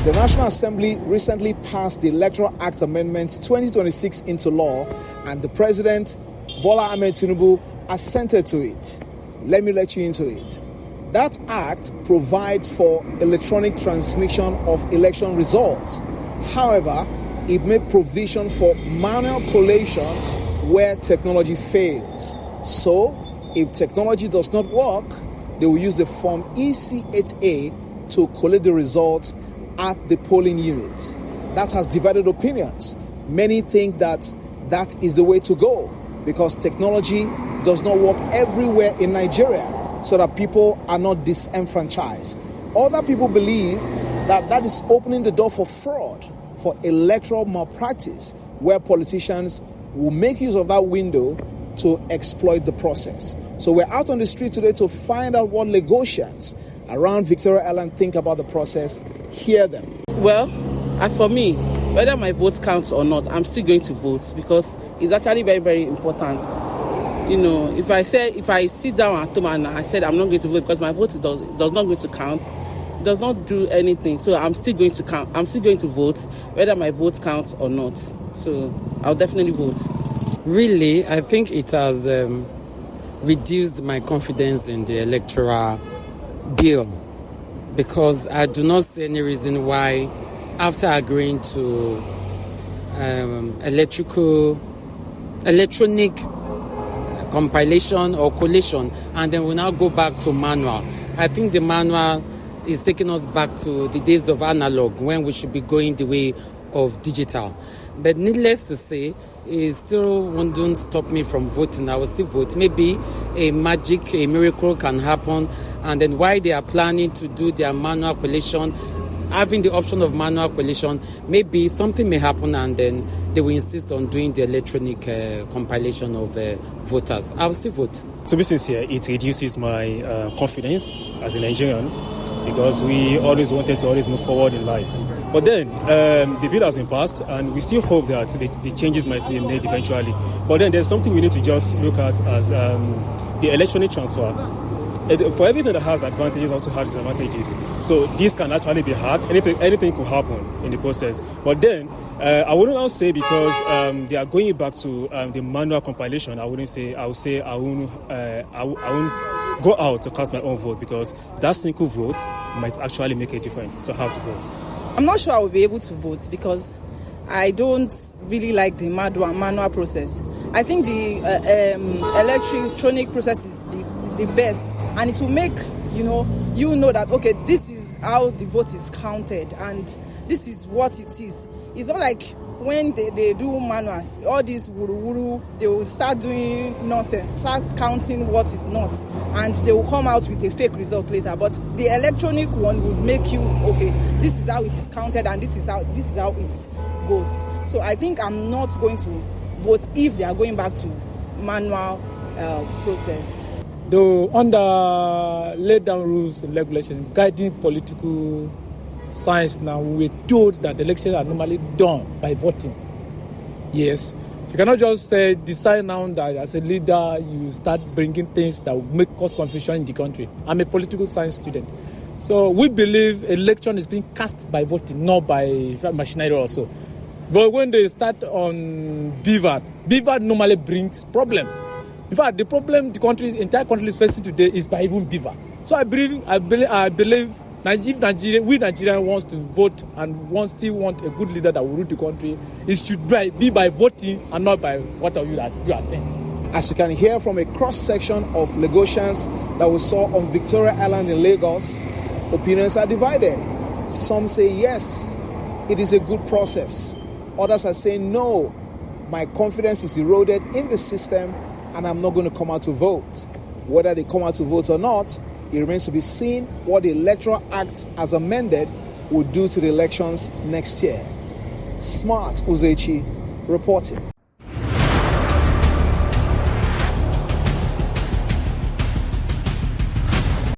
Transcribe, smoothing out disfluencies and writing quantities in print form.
The National Assembly recently passed the Electoral Act Amendment 2026 into law, and the President, Bola Ahmed Tinubu, assented to it. Let me let you into it. That act provides for electronic transmission of election results. However, it made provision for manual collation where technology fails. So, if technology does not work, they will use the form EC8A to collate the results at the polling units. That has divided opinions. Many think that that is the way to go because technology does not work everywhere in Nigeria so that people are not disenfranchised. Other people believe that that is opening the door for fraud, for electoral malpractice, where politicians will make use of that window to exploit the process. So we're out on the street today to find out what Lagosians around Victoria Island think about the process. Hear them. Well, as for me, whether my vote counts or not, I'm still going to vote because it's actually very, very important. You know, if I sit down at home and I said I'm not going to vote because my vote does not go to count, it does not do anything. So I'm still going to count. I'm still going to vote whether my vote counts or not. So I'll definitely vote. Really, I think it has reduced my confidence in the electoral bill because I do not see any reason why, after agreeing to electronic compilation or collation, and then we now go back to manual. I think the manual is taking us back to the days of analog when we should be going the way of digital. But needless to say, it still wouldn't stop me from voting. I will still vote. Maybe a miracle can happen. And then while they are planning to do their manual collation, having the option of manual collation, maybe something may happen and then they will insist on doing the electronic compilation of voters. I will still vote. To be sincere, it reduces my confidence as a Nigerian because we always wanted to always move forward in life. But then the bill has been passed and we still hope that the changes might be made eventually. But then there's something we need to just look at as the electronic transfer. For everything that has advantages also has disadvantages. So this can actually be hard. Anything could happen in the process. But then I wouldn't now say because they are going back to the manual compilation. I wouldn't say. I would say I won't go out to cast my own vote because that single vote might actually make a difference. So how to vote? I'm not sure I will be able to vote because I don't really like the manual process. I think the electronic process is the best, and it will make you know that okay, this is how the vote is counted and this is what it is. It's not like when they do manual, all this wuru, they will start doing nonsense, start counting what is not, and they will come out with a fake result later. But the electronic one will make you okay, this is how it is counted and this is how it goes. So I think I'm not going to vote if they are going back to manual process. Though under laid down rules and regulations guiding political science now, we're told that elections are normally done by voting. Yes. You cannot just decide now that as a leader you start bringing things that will cause confusion in the country. I'm a political science student. So we believe election is being cast by voting, not by machinery also. But when they start on BVAT normally brings problem. In fact, the problem the entire country is facing today is by even BVAT. So I believe if Nigerians wants to vote and still want a good leader that will rule the country, it should be by voting and not by what you are saying. As you can hear from a cross-section of Lagosians that we saw on Victoria Island in Lagos, opinions are divided. Some say yes, it is a good process. Others are saying no, my confidence is eroded in the system and I'm not going to come out to vote. Whether they come out to vote or not, it remains to be seen what the Electoral Act as amended will do to the elections next year. Smart Uzoechi reporting.